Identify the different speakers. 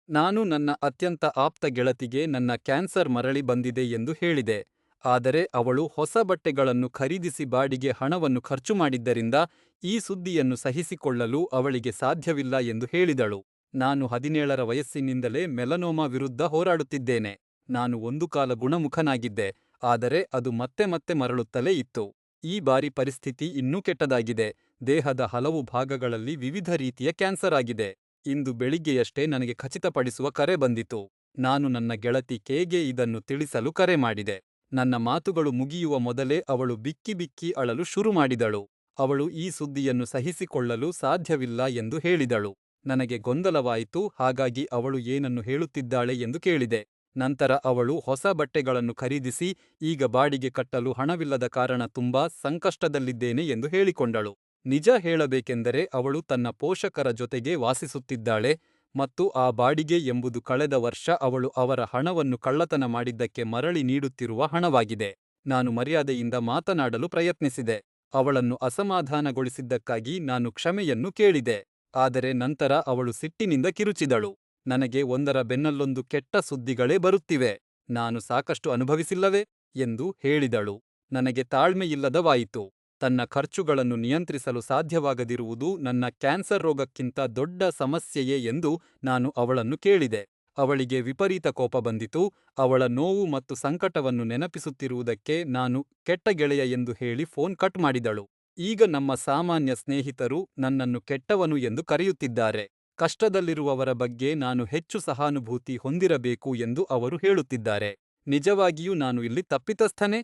Speaker 1: ನಾನು ನನ್ನ ಅತ್ಯಂತ ಆಪ್ತ ಗೆಳತಿಗೆ ನನ್ನ ಕ್ಯಾನ್ಸರ್ ಮರಳಿ ಬಂದಿದೆ ಎಂದು ಹೇಳಿದೆ, ಆದರೆ ಅವಳು ಹೊಸ ಬಟ್ಟೆಗಳನ್ನು ಖರೀದಿಸಿ ಬಾಡಿಗೆ ಹಣವನ್ನು ಖರ್ಚು ಮಾಡಿದ್ದರಿಂದ ಈ ಸುದ್ದಿಯನ್ನು ಸಹಿಸಿಕೊಳ್ಳಲು ಅವಳಿಗೆ ಸಾಧ್ಯವಿಲ್ಲ ಎಂದು ಹೇಳಿದಳು. ನಾನು 17ರ ವಯಸ್ಸಿನಿಂದಲೇ ಮೆಲನೋಮಾ ವಿರುದ್ಧ ಹೋರಾಡುತ್ತಿದ್ದೇನೆ. ನಾನು ಒಂದು ಕಾಲ ಗುಣಮುಖನಾಗಿದ್ದೆ, ಆದರೆ ಅದು ಮತ್ತೆ ಮತ್ತೆ ಮರಳುತ್ತಲೇ ಇತ್ತು. ಈ ಬಾರಿ ಪರಿಸ್ಥಿತಿ ಇನ್ನೂ ಕೆಟ್ಟದಾಗಿದೆ. ದೇಹದ ಹಲವು ಭಾಗಗಳಲ್ಲಿ ವಿವಿಧ ರೀತಿಯ ಕ್ಯಾನ್ಸರ್ ಆಗಿದೆ. ಇಂದು ಬೆಳಿಗ್ಗೆಯಷ್ಟೇ ನನಗೆ ಖಚಿತಪಡಿಸುವ ಕರೆ ಬಂದಿತು. ನಾನು ನನ್ನ ಗೆಳತಿ ಕೇಗೆ ಇದನ್ನು ತಿಳಿಸಲು ಕರೆ ಮಾಡಿದೆ. ನನ್ನ ಮಾತುಗಳು ಮುಗಿಯುವ ಮೊದಲೇ ಅವಳು ಬಿಕ್ಕಿ ಬಿಕ್ಕಿ ಅಳಲು ಶುರು ಮಾಡಿದಳು. ಅವಳು ಈ ಸುದ್ದಿಯನ್ನು ಸಹಿಸಿಕೊಳ್ಳಲು ಸಾಧ್ಯವಿಲ್ಲ ಎಂದು ಹೇಳಿದಳು. ನನಗೆ ಗೊಂದಲವಾಯಿತು, ಹಾಗಾಗಿ ಅವಳು ಏನನ್ನು ಹೇಳುತ್ತಿದ್ದಾಳೆ ಎಂದು ಕೇಳಿದೆ. ನಂತರ ಅವಳು ಹೊಸ ಬಟ್ಟೆಗಳನ್ನು ಖರೀದಿಸಿ ಈಗ ಬಾಡಿಗೆ ಕಟ್ಟಲು ಹಣವಿಲ್ಲದ ಕಾರಣ ತುಂಬಾ ಸಂಕಷ್ಟದಲ್ಲಿದ್ದೇನೆ ಎಂದು ಹೇಳಿಕೊಂಡಳು. ನಿಜ ಹೇಳಬೇಕೆಂದರೆ ಅವಳು ತನ್ನ ಪೋಷಕರ ಜೊತೆಗೆ ವಾಸಿಸುತ್ತಿದ್ದಾಳೆ ಮತ್ತು ಆ ಬಾಡಿಗೆ ಎಂಬುದು ಕಳೆದ ವರ್ಷ ಅವಳು ಅವರ ಹಣವನ್ನು ಕಳ್ಳತನ ಮಾಡಿದ್ದಕ್ಕೆ ಮರಳಿ ನೀಡುತ್ತಿರುವ ಹಣವಾಗಿದೆ. ನಾನು ಮರ್ಯಾದೆಯಿಂದ ಮಾತನಾಡಲು ಪ್ರಯತ್ನಿಸಿದೆ. ಅವಳನ್ನು ಅಸಮಾಧಾನಗೊಳಿಸಿದ್ದಕ್ಕಾಗಿ ನಾನು ಕ್ಷಮೆಯನ್ನು ಕೇಳಿದೆ. ಆದರೆ ನಂತರ ಅವಳು ಸಿಟ್ಟಿನಿಂದ ಕಿರುಚಿದಳು. ನನಗೆ ಒಂದರ ಬೆನ್ನಲ್ಲೊಂದು ಕೆಟ್ಟ ಸುದ್ದಿಗಳೇ ಬರುತ್ತಿವೆ. ನಾನು ಸಾಕಷ್ಟು ಅನುಭವಿಸಿಲ್ಲವೇ ಎಂದು ಹೇಳಿದಳು. ನನಗೆ ತಾಳ್ಮೆಯಿಲ್ಲದವಾಯಿತು. ತನ್ನ ಖರ್ಚುಗಳನ್ನು ನಿಯಂತ್ರಿಸಲು ಸಾಧ್ಯವಾಗದಿರುವುದು ನನ್ನ ಕ್ಯಾನ್ಸರ್ ರೋಗಕ್ಕಿಂತ ದೊಡ್ಡ ಸಮಸ್ಯೆಯೇ ಎಂದು ನಾನು ಅವಳನ್ನು ಕೇಳಿದೆ. ಅವಳಿಗೆ ವಿಪರೀತ ಕೋಪ ಬಂದಿತು. ಅವಳ ನೋವು ಮತ್ತು ಸಂಕಟವನ್ನು ನೆನಪಿಸುತ್ತಿರುವುದಕ್ಕೆ ನಾನು ಕೆಟ್ಟ ಗೆಳೆಯ ಎಂದು ಹೇಳಿ ಫೋನ್ ಕಟ್ ಮಾಡಿದಳು. ಈಗ ನಮ್ಮ ಸಾಮಾನ್ಯ ಸ್ನೇಹಿತರು ನನ್ನನ್ನು ಕೆಟ್ಟವನು ಎಂದು ಕರೆಯುತ್ತಿದ್ದಾರೆ. ಕಷ್ಟದಲ್ಲಿರುವವರ ಬಗ್ಗೆ ನಾನು ಹೆಚ್ಚು ಸಹಾನುಭೂತಿ ಹೊಂದಿರಬೇಕು ಎಂದು ಅವರು ಹೇಳುತ್ತಿದ್ದಾರೆ. ನಿಜವಾಗಿಯೂ ನಾನು ಇಲ್ಲಿ ತಪ್ಪಿತಸ್ಥನೇ?